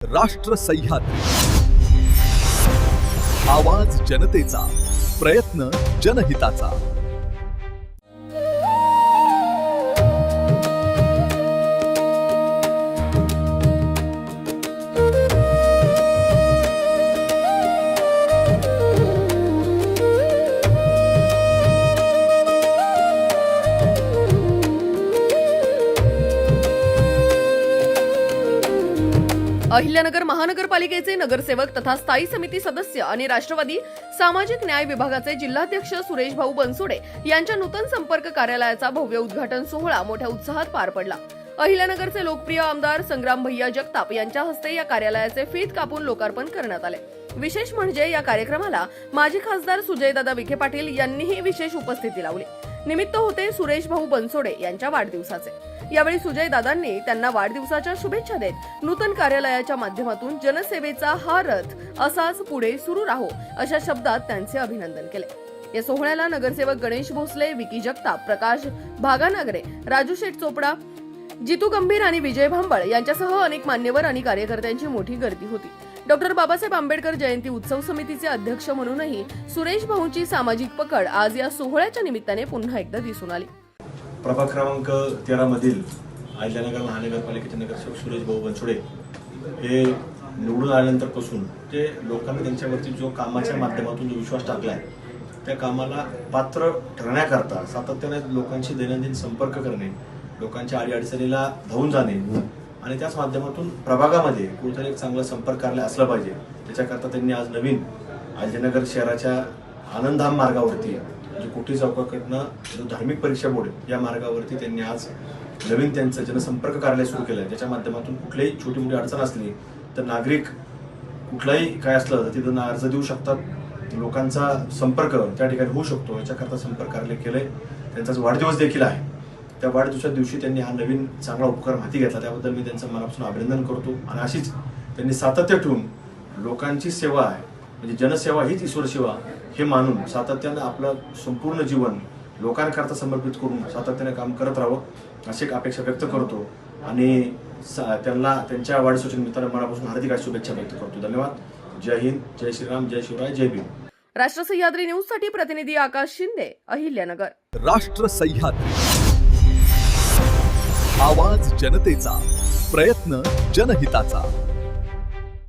राष्ट्र सह्याद्री, आवाज जनतेचा, प्रयत्न जनहिताचा। अहिल्यानगर महानगरपालिकेचे नगरसेवक तथा स्थायी समिती सदस्य आणि राष्ट्रवादी सामाजिक न्याय विभागाचे जिल्हाध्यक्ष सुरेश भाऊ बनसोडे यांच्या नूतन संपर्क कार्यालयाचा भव्य उद्घाटन सोहळा मोठ्या उत्साहात पार पडला। अहिल्यानगरचे लोकप्रिय आमदार संग्राम भैया जगताप यांच्या हस्ते या कार्यालयाचे फीत कापून लोकार्पण करण्यात आले। विशेष म्हणजे या कार्यक्रमाला माजी खासदार सुजयदादा विखे पाटील यांनीही विशेष उपस्थिती लावली। निमित्त होते सुरेश भाऊ बनसोडे यांच्या वाढदिवसाचे। यावेळी सुजयदादांनी त्यांना वाढदिवसाच्या शुभेच्छा देत नूतन कार्यालयाच्या माध्यमातून जनसेवेचा हा रथ असाच पुढे सुरू राहो अशा शब्दात त्यांचे अभिनंदन केले। या सोहळ्याला नगरसेवक गणेश भोसले, विकी जगताप, प्रकाश भागानगरे, राजू शेठ चोपडा, जितू गंभीर आणि विजय भांबळ यांच्यासह अनेक मान्यवर आणि कार्यकर्त्यांची मोठी गर्दी होती। डॉक्टर बाबासाहेब आंबेडकर जयंती उत्सव समितीचे अध्यक्ष म्हणूनही सुरेश भाऊंची सामाजिक पकड आज या सोहळ्याच्या निमित्ताने पुन्हा एकदा दिसून आली। प्रभाग क्रमांक 13 मधील अहिल्यानगर महानगरपालिकेचे नगरसेवक सुरेश भाऊ बनसोडे हे निवडून आल्यानंतरपासून ते लोकांनी त्यांच्यावरती जो कामाच्या माध्यमातून जो विश्वास टाकला आहे त्या कामाला पात्र ठरण्याकरता सातत्याने लोकांशी दैनंदिन संपर्क करणे, लोकांच्या अडीअडचणीला धावून जाणे आणि त्याच माध्यमातून प्रभागामध्ये कुठेतरी एक चांगला संपर्क कार्यालय असलं पाहिजे त्याच्याकरता त्यांनी आज नवीन अहिल्यानगर शहराच्या आनंदधाम मार्गावरती जो कोठी चौकाकडनं जो धार्मिक परीक्षा बोर्ड या मार्गावरती त्यांनी आज नवीन त्यांचं जनसंपर्क कार्यालय सुरू केलं आहे। ज्याच्या माध्यमातून कुठलीही छोटी मोठी अडचण असली तर नागरिक कुठलाही काय असलं तर तिथं अर्ज देऊ शकतात, लोकांचा संपर्क त्या ठिकाणी होऊ शकतो याच्याकरता संपर्क कार्यालय केलंय। त्यांचाच वाढदिवस देखील आहे। त्या वाढदिवसाच्या दिवशी त्यांनी हा नवीन चांगला उपक्रम हाती घेतला, त्याबद्दल मी त्यांचं मनापासून अभिनंदन करतो। आणि अशीच त्यांनी सातत्य ठेवून लोकांची सेवा आहे म्हणजे जनसेवा हीच ईश्वर सेवा हे मानून सातत्यानं आपलं संपूर्ण जीवन लोकांकरता समर्पित करून सातत्याने काम करत राहावं अशी एक अपेक्षा व्यक्त करतो आणि त्यांना त्यांच्या वाढदिवसाच्या निमित्तानं मनापासून हार्दिक शुभेच्छा व्यक्त करतो। धन्यवाद। जय हिंद, जय श्रीराम, जय शिवराय, जय भीम। राष्ट्र सह्याद्री न्यूज साठी प्रतिनिधी आकाश शिंदे, अहिल्यानगर। राष्ट्र सह्याद्री, आवाज जनतेचा, प्रयत्न जनहिताचा।